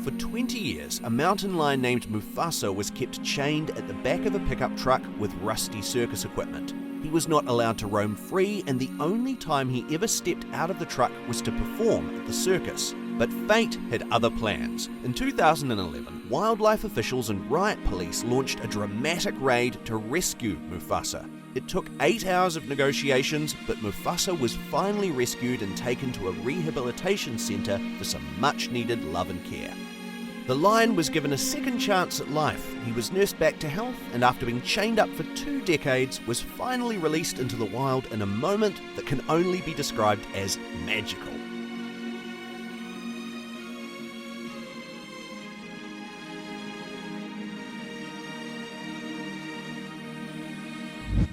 For 20 years, a mountain lion named Mufasa was kept chained at the back of a pickup truck with rusty circus equipment. He was not allowed to roam free, and the only time he ever stepped out of the truck was to perform at the circus. But fate had other plans. In 2011, wildlife officials and riot police launched a dramatic raid to rescue Mufasa. It took 8 hours of negotiations, but Mufasa was finally rescued and taken to a rehabilitation centre for some much-needed love and care. The lion was given a second chance at life. He was nursed back to health, and after being chained up for 2 decades, was finally released into the wild in a moment that can only be described as magical.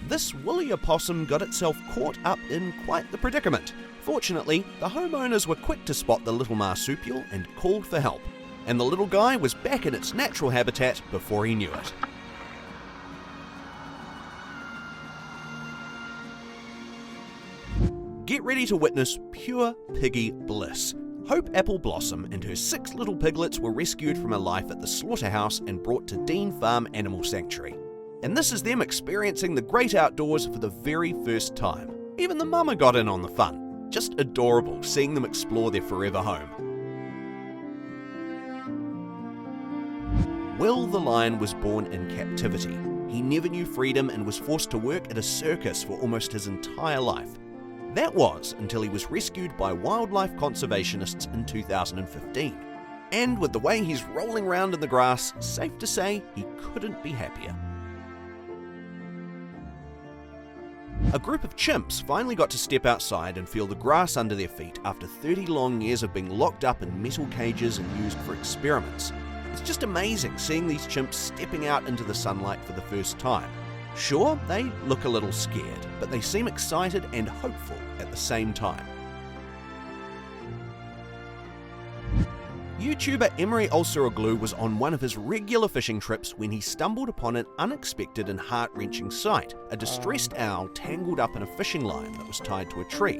This woolly opossum got itself caught up in quite the predicament. Fortunately, the homeowners were quick to spot the little marsupial and called for help, and the little guy was back in its natural habitat before he knew it. Get ready to witness pure piggy bliss. Hope Apple Blossom and her 6 little piglets were rescued from a life at the slaughterhouse and brought to Dean Farm Animal Sanctuary. And this is them experiencing the great outdoors for the very first time. Even the mama got in on the fun. Just adorable seeing them explore their forever home. Will the lion was born in captivity. He never knew freedom and was forced to work at a circus for almost his entire life. That was until he was rescued by wildlife conservationists in 2015. And with the way he's rolling around in the grass, safe to say he couldn't be happier. A group of chimps finally got to step outside and feel the grass under their feet after 30 long years of being locked up in metal cages and used for experiments. It's just amazing seeing these chimps stepping out into the sunlight for the first time. Sure, they look a little scared, but they seem excited and hopeful at the same time. YouTuber Emery Olsoroglu was on one of his regular fishing trips when he stumbled upon an unexpected and heart-wrenching sight, a distressed owl tangled up in a fishing line that was tied to a tree.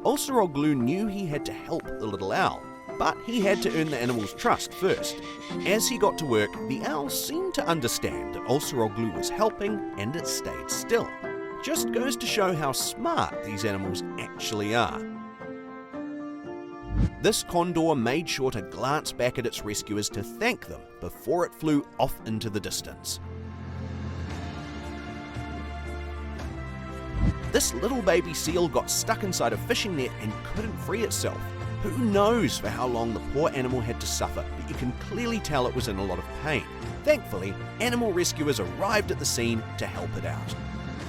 Olsoroglu knew he had to help the little owl, but he had to earn the animal's trust first. As he got to work, the owl seemed to understand that Olsoroglu was helping, and it stayed still. Just goes to show how smart these animals actually are. This condor made sure to glance back at its rescuers to thank them before it flew off into the distance. This little baby seal got stuck inside a fishing net and couldn't free itself. Who knows for how long the poor animal had to suffer, but you can clearly tell it was in a lot of pain. Thankfully, animal rescuers arrived at the scene to help it out.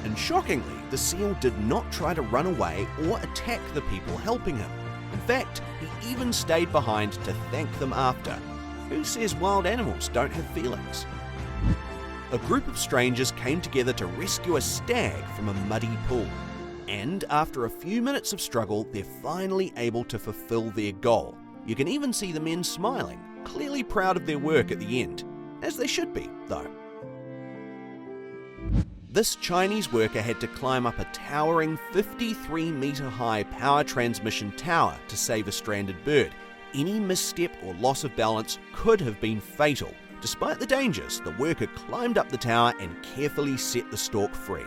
And shockingly, the seal did not try to run away or attack the people helping him. In fact, he even stayed behind to thank them after. Who says wild animals don't have feelings? A group of strangers came together to rescue a stag from a muddy pool. And after a few minutes of struggle, they're finally able to fulfill their goal. You can even see the men smiling, clearly proud of their work at the end. As they should be, though. This Chinese worker had to climb up a towering 53-metre high power transmission tower to save a stranded bird. Any misstep or loss of balance could have been fatal. Despite the dangers, the worker climbed up the tower and carefully set the stork free.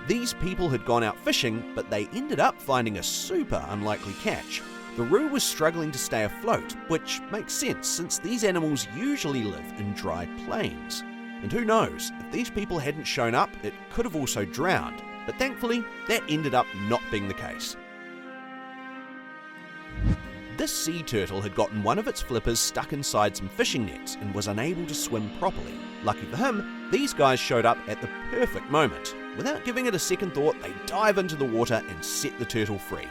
These people had gone out fishing, but they ended up finding a super unlikely catch. The roo was struggling to stay afloat, which makes sense since these animals usually live in dry plains. And who knows, if these people hadn't shown up, it could have also drowned, but thankfully, that ended up not being the case. This sea turtle had gotten one of its flippers stuck inside some fishing nets and was unable to swim properly. Lucky for him, these guys showed up at the perfect moment. Without giving it a second thought, they dive into the water and set the turtle free.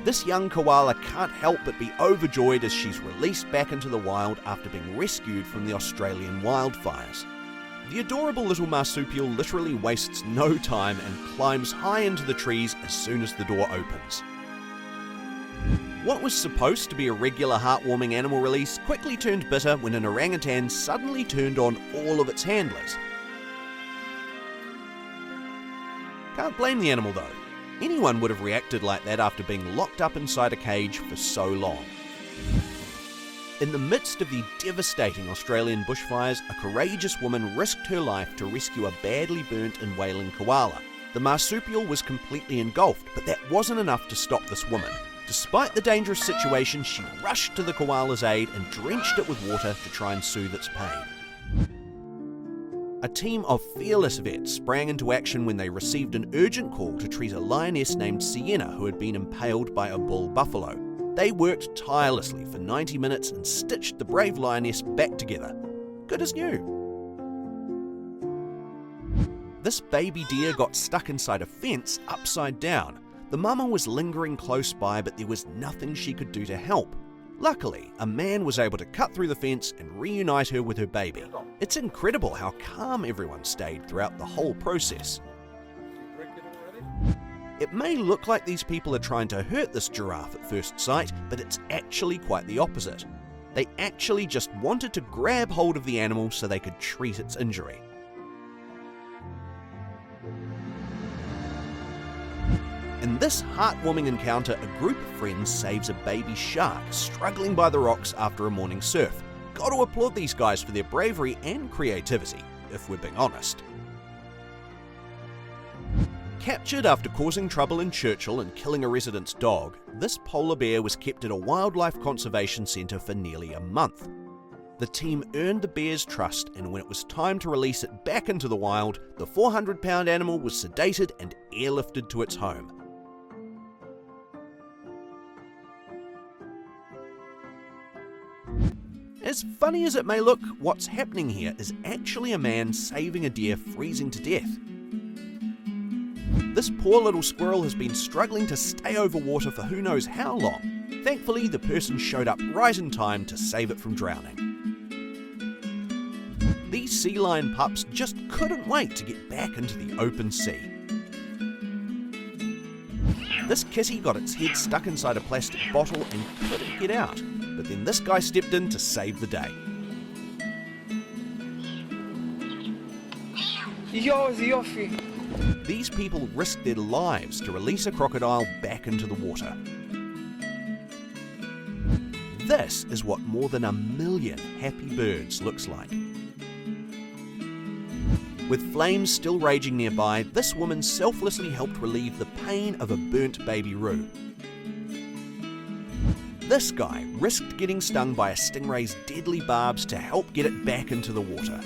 This young koala can't help but be overjoyed as she's released back into the wild after being rescued from the Australian wildfires. The adorable little marsupial literally wastes no time and climbs high into the trees as soon as the door opens. What was supposed to be a regular heartwarming animal release quickly turned bitter when an orangutan suddenly turned on all of its handlers. Can't blame the animal though. Anyone would have reacted like that after being locked up inside a cage for so long. In the midst of the devastating Australian bushfires, a courageous woman risked her life to rescue a badly burnt and wailing koala. The marsupial was completely engulfed, but that wasn't enough to stop this woman. Despite the dangerous situation, she rushed to the koala's aid and drenched it with water to try and soothe its pain. A team of fearless vets sprang into action when they received an urgent call to treat a lioness named Sienna who had been impaled by a bull buffalo. They worked tirelessly for 90 minutes and stitched the brave lioness back together. Good as new. This baby deer got stuck inside a fence upside down. The mama was lingering close by, but there was nothing she could do to help. Luckily, a man was able to cut through the fence and reunite her with her baby. It's incredible how calm everyone stayed throughout the whole process. It may look like these people are trying to hurt this giraffe at first sight, but it's actually quite the opposite. They actually just wanted to grab hold of the animal so they could treat its injury. In this heartwarming encounter, a group of friends saves a baby shark struggling by the rocks after a morning surf. Got to applaud these guys for their bravery and creativity, if we're being honest. Captured after causing trouble in Churchill and killing a resident's dog, this polar bear was kept at a wildlife conservation centre for nearly a month. The team earned the bear's trust, and when it was time to release it back into the wild, the 400-pound animal was sedated and airlifted to its home. As funny as it may look, what's happening here is actually a man saving a deer freezing to death. This poor little squirrel has been struggling to stay over water for who knows how long. Thankfully, the person showed up right in time to save it from drowning. These sea lion pups just couldn't wait to get back into the open sea. This kitty got its head stuck inside a plastic bottle and couldn't get out. But then this guy stepped in to save the day. These people risked their lives to release a crocodile back into the water. This is what more than 1 million happy birds looks like. With flames still raging nearby, this woman selflessly helped relieve the pain of a burnt baby roo. This guy risked getting stung by a stingray's deadly barbs to help get it back into the water.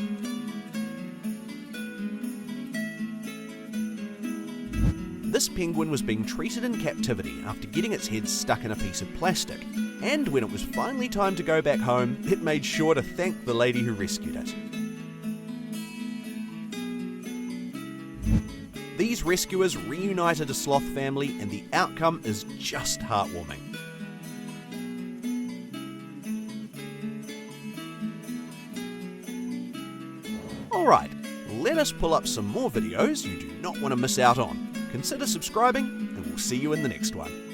This penguin was being treated in captivity after getting its head stuck in a piece of plastic, and when it was finally time to go back home, it made sure to thank the lady who rescued it. These rescuers reunited a sloth family, and the outcome is just heartwarming. Alright, let us pull up some more videos you do not want to miss out on. Consider subscribing, and we'll see you in the next one.